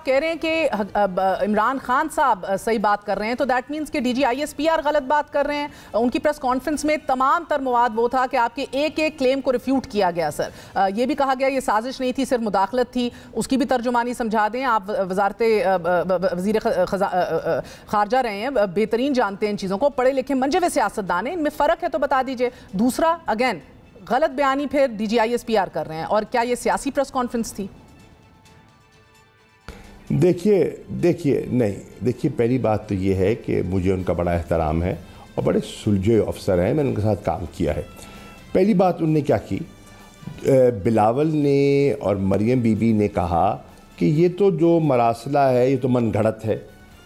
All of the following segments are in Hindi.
आप कह रहे हैं कि इमरान खान साहब सही बात कर रहे हैं, तो दैट मीन्स कि डीजी आईएसपीआर गलत बात कर रहे हैं। उनकी प्रेस कॉन्फ्रेंस में तमाम तर मवाद वो था कि आपके एक एक क्लेम को रिफ्यूट किया गया। सर ये भी कहा गया ये साजिश नहीं थी, सिर्फ मुदाखलत थी। उसकी भी तर्जुमानी समझा दें। आप वज़ीर खारजा रहे हैं, बेहतरीन जानते हैं इन चीज़ों को, पढ़े लिखे मंजे हुए सियासतदान हैं, इनमें फ़र्क है तो बता दीजिए। दूसरा, अगेन गलत बयानी फिर डीजी आईएसपीआर कर रहे हैं, और क्या ये सियासी प्रेस कॉन्फ्रेंस थी? देखिए पहली बात तो ये है कि मुझे उनका बड़ा एहतराम है और बड़े सुलझे अफसर हैं, मैंने उनके साथ काम किया है। पहली बात उनने क्या की, बिलावल ने और मरियम बीबी ने कहा कि ये तो जो मरासला है ये तो मनगढ़ंत है,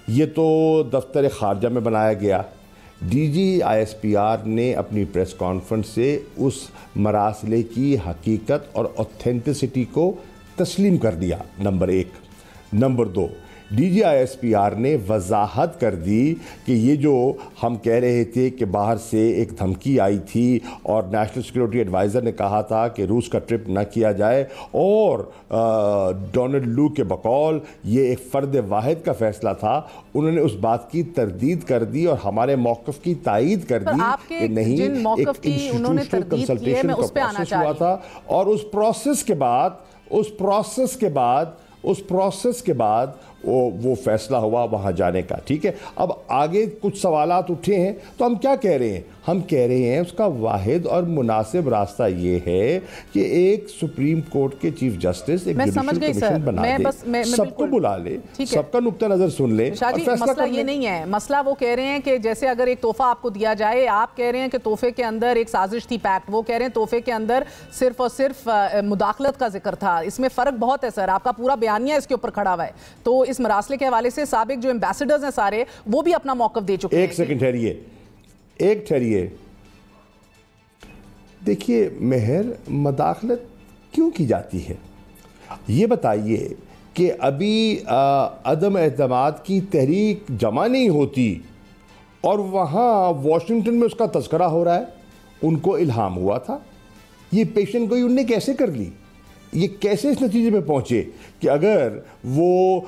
ये तो दफ्तर खारजा में बनाया गया। डीजी आईएसपीआर ने अपनी प्रेस कॉन्फ्रेंस से उस मरासले की हकीकत और ऑथेंटिसिटी को तस्लीम कर दिया, नंबर एक। नंबर दो, डीजी आईएसपीआर ने वजाहत कर दी कि ये जो हम कह रहे थे कि बाहर से एक धमकी आई थी और नेशनल सिक्योरिटी एडवाइज़र ने कहा था कि रूस का ट्रिप न किया जाए, और डोनाल्ड लू के बकौल ये एक फ़र्द वाहिद का फ़ैसला था, उन्होंने उस बात की तरदीद कर दी और हमारे मौक़िफ़ की तायीद कर दी कि नहीं, एक इंस्टीट्यूशनल कंसल्टेशन का प्रोसेस हुआ था, और उस प्रोसेस के बाद वो फैसला हुआ वहाँ जाने का। ठीक है, अब आगे कुछ सवालात उठे हैं तो हम क्या कह रहे हैं? हम कह रहे हैं उसका वाहिद और मुनासिब रास्ता ये है कि एक सुप्रीम कोर्ट के चीफ जस्टिस एक जुडिशल कमीशन बना दे, सबको बुला ले, सबका नुक्ता नज़र सुन ले। मसला ये नहीं है, मसला वो कह रहे हैं कि जैसे अगर एक तोहफा आपको दिया जाए, आप कह रहे हैं कि तोहफे के अंदर एक साजिश थी, पैक्ट, वो कह रहे हैं तोहफे के अंदर सिर्फ और सिर्फ मुदाखलत का जिक्र था। इसमें फ़र्क बहुत है सर, आपका पूरा बयानिया इसके ऊपर खड़ा हुआ है। तो इस मरासले के हवाले से साबिक जो एम्बेसडर्स हैं सारे, वो भी अपना मौक़िफ़ दे चुके हैं। एक सेकंड ठहरिए, देखिए मेहर, मदाखलत क्यों की जाती है ये बताइए कि अभी अदम एतमाद की तहरीक जमा नहीं होती और वहाँ वाशिंगटन में उसका तज़किरा हो रहा है, उनको इल्हाम हुआ था, ये पेशन गोई उनने कैसे कर ली? ये कैसे इस नतीजे पे पहुँचे कि अगर वो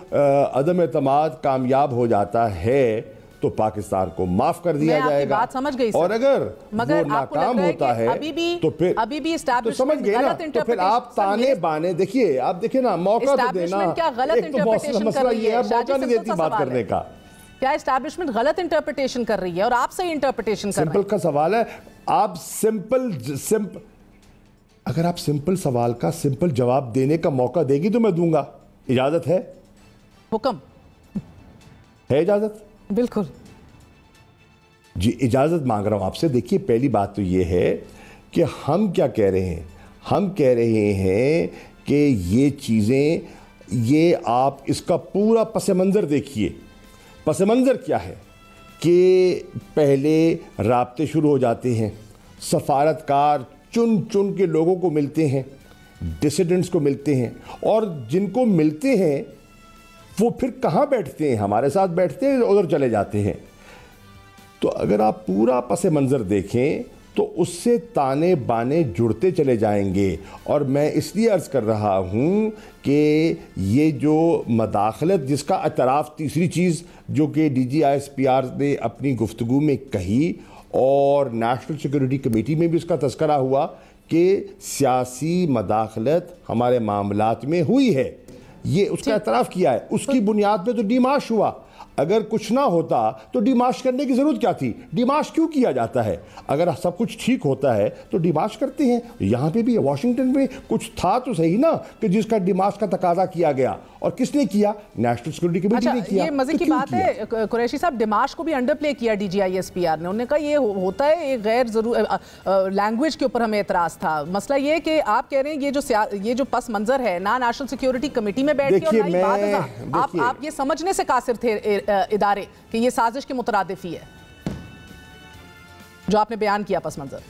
अदम एतमाद कामयाब हो जाता है तो पाकिस्तान को माफ कर दिया जाएगा, बात समझ गई और अगर वो नाकाम होता है तो फिर तो समझ गए ना, तो फिर आप ताने बाने, देखिए आप देखिए ना, मौका तो देना, एक तो मसला ये है मौका नहीं देती बात करने का। क्या एस्टैब्लिशमेंट गलत इंटरप्रिटेशन कर रही है और आप सही इंटरप्रिटेशन कर रहे हैं? सिंपल का सवाल है, आप सिंपल अगर आप सिंपल सवाल का सिंपल जवाब देने का मौका देगी तो मैं दूंगा। इजाजत है? हुक्म है, इजाजत? बिल्कुल जी, इजाजत मांग रहा हूं आपसे। देखिए पहली बात तो ये है कि हम क्या कह रहे हैं, हम कह रहे हैं कि ये चीज़ें, ये आप इसका पूरा पस मंज़र देखिए। पस मंज़र क्या है कि पहले राब्ते शुरू हो जाते हैं, सफारतकार चुन चुन के लोगों को मिलते हैं, डिसिडेंट्स को मिलते हैं, और जिनको मिलते हैं वो फिर कहाँ बैठते हैं? हमारे साथ बैठते हैं, उधर चले जाते हैं। तो अगर आप पूरा पस मंज़र देखें तो उससे ताने बाने जुड़ते चले जाएंगे। और मैं इसलिए अर्ज़ कर रहा हूँ कि ये जो मदाखलत, जिसका एतराफ़, तीसरी चीज़ जो कि डीजी आईएसपीआर ने अपनी गुफ्तगू में कही और नेशनल सिक्योरिटी कमेटी में भी उसका तज़किरा हुआ कि सियासी मदाखलत हमारे मामलात में हुई है, ये उसका एतराफ़ किया है। उसकी बुनियाद पे तो डिमाश हुआ। अगर कुछ ना होता तो डिमाश करने की ज़रूरत क्या थी? डिमाश क्यों किया जाता है? अगर सब कुछ ठीक होता है तो डिमाश करते हैं। यहाँ पे भी वाशिंगटन में कुछ था तो सही ना कि जिसका डिमाश का तकाजा किया गया, और किसने किया? नेशनल सिक्योरिटी कमेटी ने किया। ये मजे की बात है कुरैशी साहब, डिमाश को भी अंडर प्ले किया डीजी आईएसपीआर ने। उन्होंने कहा ये होता है, ये गैर जरूर लैंग्वेज के ऊपर हमें एतराज़ था। मसला ये कि आप कह रहे हैं ये जो पस मंजर है ना, नेशनल सिक्योरिटी कमेटी में बैठ के, और आप ये समझने से कासिर थे इदारे कि ये साजिश के मुतरादिफ ही है जो आपने बयान किया पस मंजर।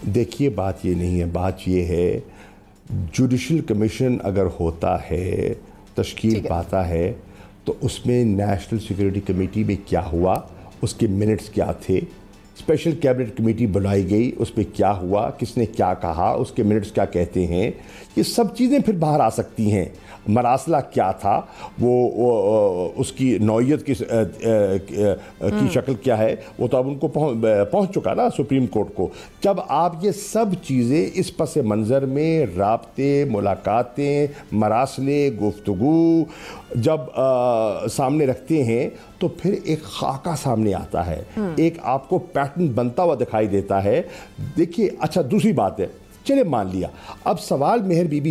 देखिए बात ये नहीं है, बात ये है जुडिशल कमीशन अगर होता है, तश्कील पाता है, तो उसमें नेशनल सिक्योरिटी कमेटी में क्या हुआ, उसके मिनट्स क्या थे, स्पेशल कैबिनेट कमेटी बुलाई गई, उस पर क्या हुआ, किसने क्या कहा, उसके मिनट्स क्या कहते हैं, ये सब चीज़ें फिर बाहर आ सकती हैं। मरासला क्या था, वो उसकी नौयत की शक्ल क्या है, वो तो अब उनको पहुंच चुका ना सुप्रीम कोर्ट को। जब आप ये सब चीज़ें इस पस मंज़र में राब्ते, मुलाकातें, मरासले, गुफ्तगू जब सामने रखते हैं तो फिर एक खाका सामने आता है, एक आपको पैटर्न बनता हुआ दिखाई देता है। देखिए, अच्छा दूसरी बात है, चले मान लिया अब सवाल मेहर बीबी